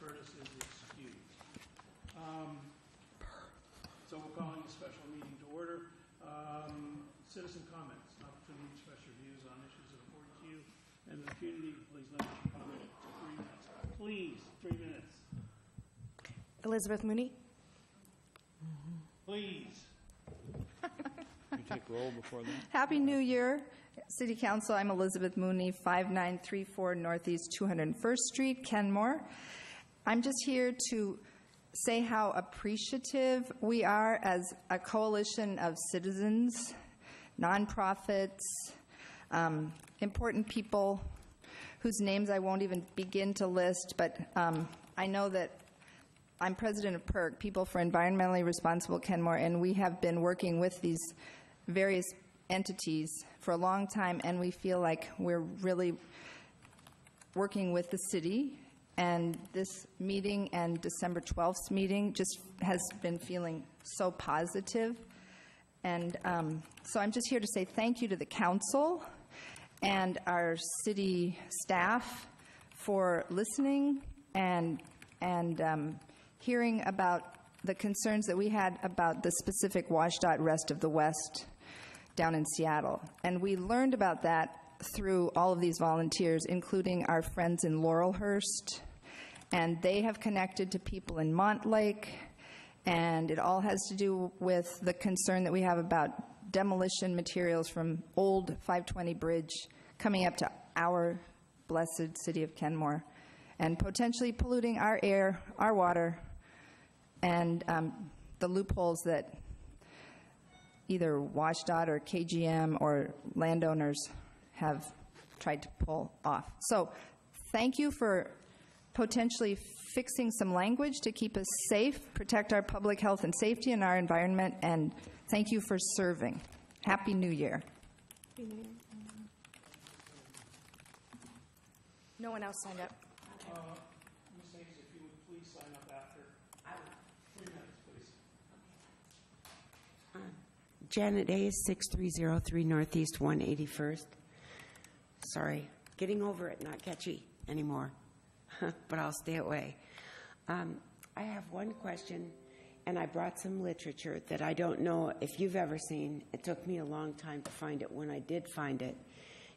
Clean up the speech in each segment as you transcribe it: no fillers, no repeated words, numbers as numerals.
Curtis is excused. So we're calling the special meeting to order. Citizen comments, an opportunity to express your views on issues that are important to you and the community. Please limit your comment to 3 minutes. Please, 3 minutes. Elizabeth Mooney. Please. You take roll before that? Happy New Year, City Council. I'm Elizabeth Mooney, 5934 Northeast 201st Street, Kenmore. I'm just here to say how appreciative we are as a coalition of citizens, nonprofits, important people whose names I won't even begin to list, but I know that I'm president of PERC, People for Environmentally Responsible Kenmore, and we have been working with these various entities for a long time, and we feel like we're really working with the city. And this meeting and December 12th meeting just has been feeling so positive. And so I'm just here to say thank you to the council and our city staff for listening and hearing about the concerns that we had about the specific WSDOT Rest of the West down in Seattle. And we learned about that through all of these volunteers, including our friends in Laurelhurst. And they have connected to people in Montlake, and it all has to do with the concern that we have about demolition materials from old 520 Bridge coming up to our blessed city of Kenmore and potentially polluting our air, our water, and the loopholes that either WSDOT or KGM or landowners have tried to pull off. So thank you for potentially fixing some language to keep us safe, protect our public health and safety and our environment, and thank you for serving. Happy New Year. No one else signed up. Ms. Hayes, if you would please sign up after. 3 minutes, please. Janet Hayes, 6303 Northeast 181st. Sorry, getting over it, not catchy anymore, but I'll stay away. I have one question, and I brought some literature that I don't know if you've ever seen. It took me a long time to find it when I did find it,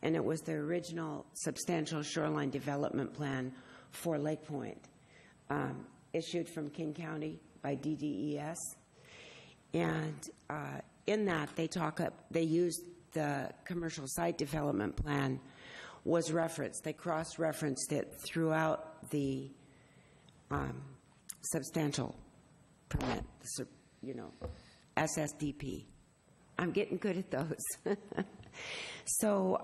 and it was the original substantial shoreline development plan for Lakepointe, issued from King County by DDES. And in that, they used the commercial site development plan was referenced. They cross-referenced it throughout the substantial permit, SSDP. I'm getting good at those. So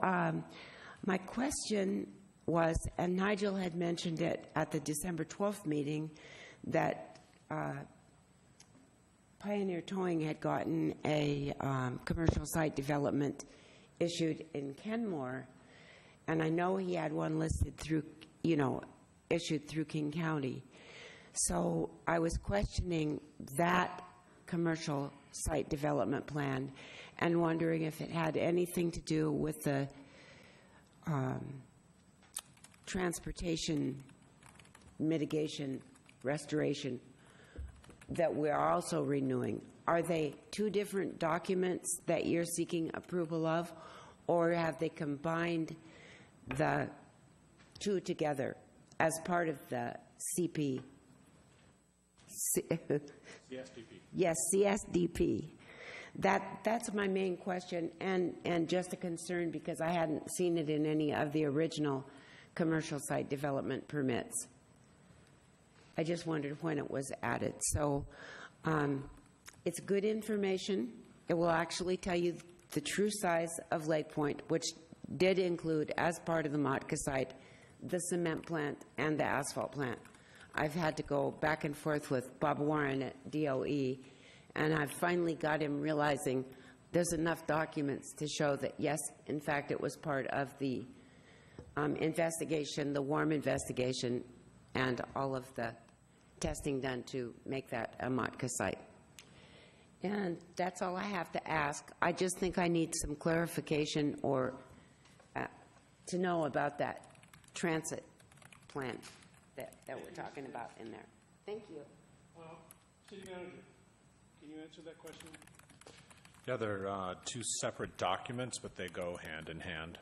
my question was, and Nigel had mentioned it at the December 12th meeting, that Pioneer Towing had gotten a commercial site development issued in Kenmore, and I know he had one listed through, issued through King County. So I was questioning that commercial site development plan and wondering if it had anything to do with the transportation mitigation restoration that we're also renewing. Are they two different documents that you're seeking approval of, or have they combined the two together as part of the CP? CSDP. Yes, CSDP. That's my main question, and just a concern because I hadn't seen it in any of the original commercial site development permits. I just wondered when it was added. So it's good information. It will actually tell you the true size of Lakepointe, which did include, as part of the MOTCA site, the cement plant and the asphalt plant. I've had to go back and forth with Bob Warren at DOE, and I've finally got him realizing there's enough documents to show that, yes, in fact, it was part of the investigation, the warm investigation, and all of the testing done to make that a MOTCA site. And that's all I have to ask. I just think I need some clarification or to know about that transit plan. that we're talking about in there. Thank you. City Manager, can you answer that question? Yeah, they're two separate documents, but they go hand in hand.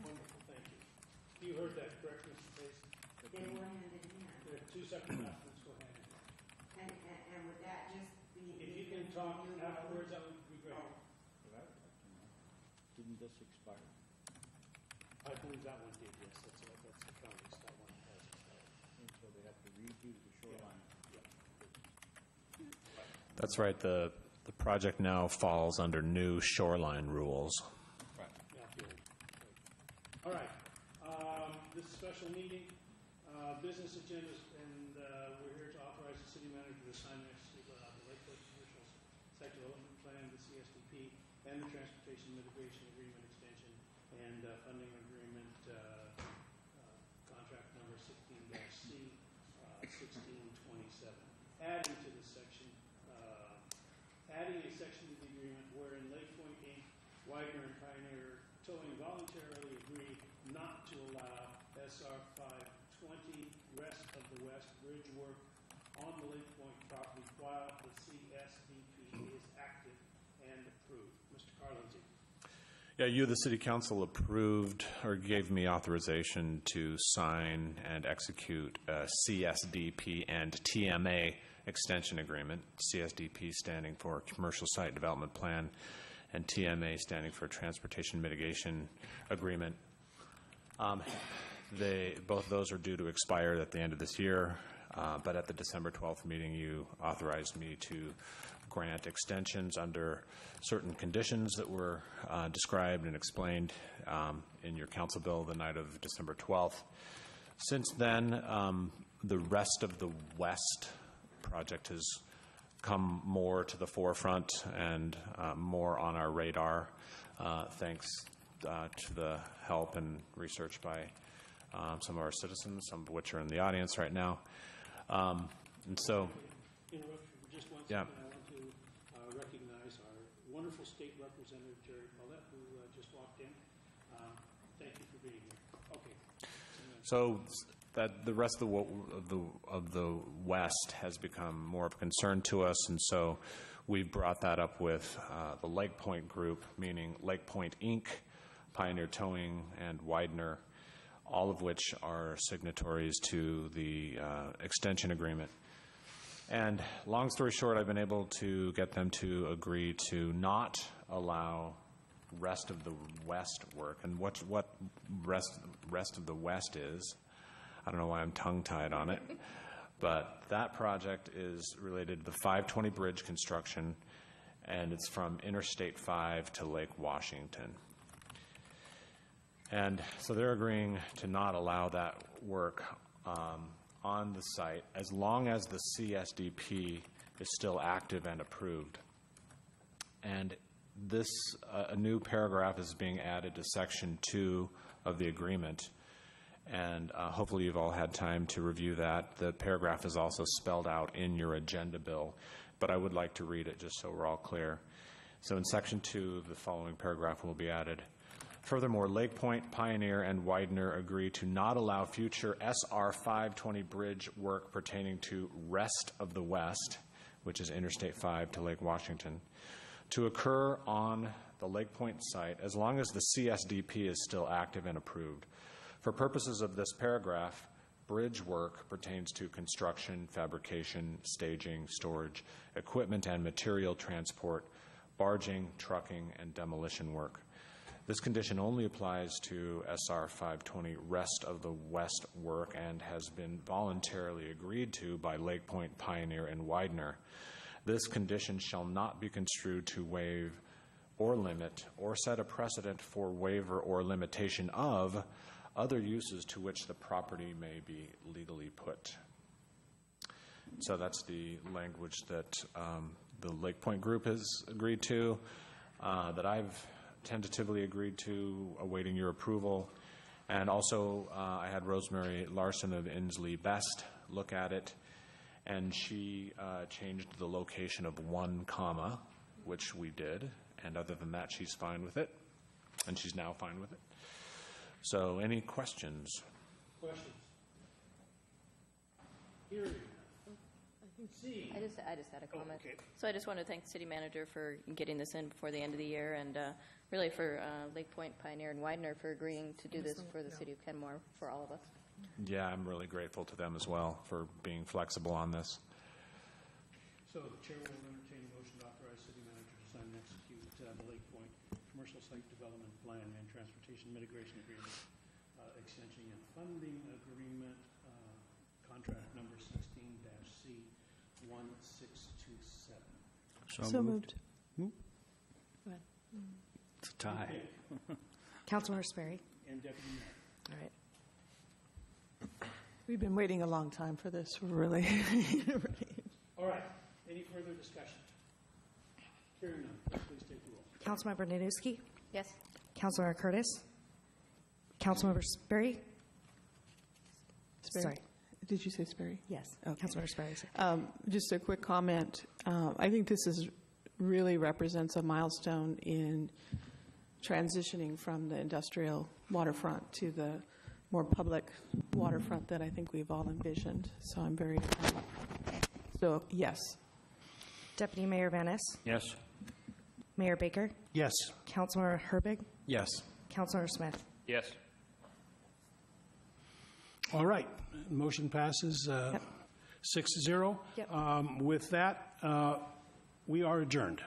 Wonderful, thank you. You heard that correct, Mr. Pace? They go hand in hand. They're two separate documents, go hand in hand. And would that just be? If you can talk afterwards, that would be great. Didn't this expire? I believe that one did, yes, that's the county's, that one has expired. And so they have to redo the shoreline. That's right. The project now falls under new shoreline rules. Yeah, good. Great. All right, this special meeting, business agendas, and we're here to authorize the city manager to sign the Lakepointe Commercial Site Development Plan, the CSDP, and the Transportation Mitigation Agreement extension and funding agreement, contract number 16-C, 1627. Adding to this section, adding a section to the agreement wherein Lakepointe Inc., Widener and Pioneer Towing voluntarily agree not to allow SR 520 rest of the West bridge work on the Lakepointe property while the CSDP is active and approved. Mr. Carlinzy. Yeah, you, the City Council, approved or gave me authorization to sign and execute a CSDP and TMA extension agreement, CSDP standing for Commercial Site Development Plan, and TMA standing for Transportation Mitigation Agreement. Both of those are due to expire at the end of this year, but at the December 12th meeting, you authorized me to grant extensions under certain conditions that were described and explained in your council bill the night of December 12th. Since then, the rest of the West project has come more to the forefront and more on our radar, thanks to the help and research by some of our citizens, some of which are in the audience right now. And so, Interrupt you for just one Yeah. second. I want to recognize our wonderful state representative, Jerry Paulette, who just walked in. Thank you for being here. Okay. so that the rest of the West has become more of a concern to us, and so we brought that up with the Lakepointe group, meaning Lakepointe Inc., Pioneer Towing, and Widener, all of which are signatories to the extension agreement. And long story short, I've been able to get them to agree to not allow rest of the West work. And what rest of the West is, I don't know why I'm tongue-tied on it, but that project is related to the 520 bridge construction, and it's from Interstate 5 to Lake Washington. And so they're agreeing to not allow that work on the site as long as the CSDP is still active and approved. And this, a new paragraph is being added to Section 2 of the agreement, and hopefully you've all had time to review that. The paragraph is also spelled out in your agenda bill, but I would like to read it just so we're all clear. So in Section 2, the following paragraph will be added. Furthermore, Lakepointe, Pioneer, and Widener agree to not allow future SR 520 bridge work pertaining to rest of the West, which is Interstate 5 to Lake Washington, to occur on the Lakepointe site as long as the CSDP is still active and approved. For purposes of this paragraph, bridge work pertains to construction, fabrication, staging, storage, equipment and material transport, barging, trucking, and demolition work. This condition only applies to SR 520 rest of the West work and has been voluntarily agreed to by Lakepointe, Pioneer, and Widener. This condition shall not be construed to waive or limit or set a precedent for waiver or limitation of other uses to which the property may be legally put. So that's the language that the Lakepointe group has agreed to, that I've tentatively agreed to, awaiting your approval. And also, I had Rosemary Larson of Inslee Best look at it, and she changed the location of 1 comma, which we did. And other than that, she's fine with it, and she's now fine with it. So any questions? Questions? Hearing none. C. I just had a comment. okay. So I just want to thank the city manager for getting this in before the end of the year, and really for Lakepointe, Pioneer, and Widener for agreeing to do this for the city of Kenmore, for all of us. Yeah, I'm really grateful to them as well for being flexible on this. So the chair will entertain a motion to authorize city manager to sign and execute the Lakepointe Commercial Site Development Plan and Transportation Mitigation Agreement, extension and funding agreement, contract number 16-C 1627. So moved. It's a tie. Councilmember Sperry. And Deputy Mayor. All right. We've been waiting a long time for this, we're really ready. All right. Any further discussion? Hearing none, please take the roll. Councilmember Naduski. Yes? Councilmember Curtis. Councilmember Sperry. Sperry? Sorry. Did you say Sperry? Yes. Okay. Councilmember Sperry. Sorry. Just a quick comment. I think this really represents a milestone in transitioning from the industrial waterfront to the more public waterfront that I think we've all envisioned. So I'm very, so yes. Deputy Mayor Van Ness. Yes. Mayor Baker. Yes. Councilmember Herbig. Yes. Councilmember Smith. Yes. All right. Motion passes 6-0. Yep. With that, we are adjourned.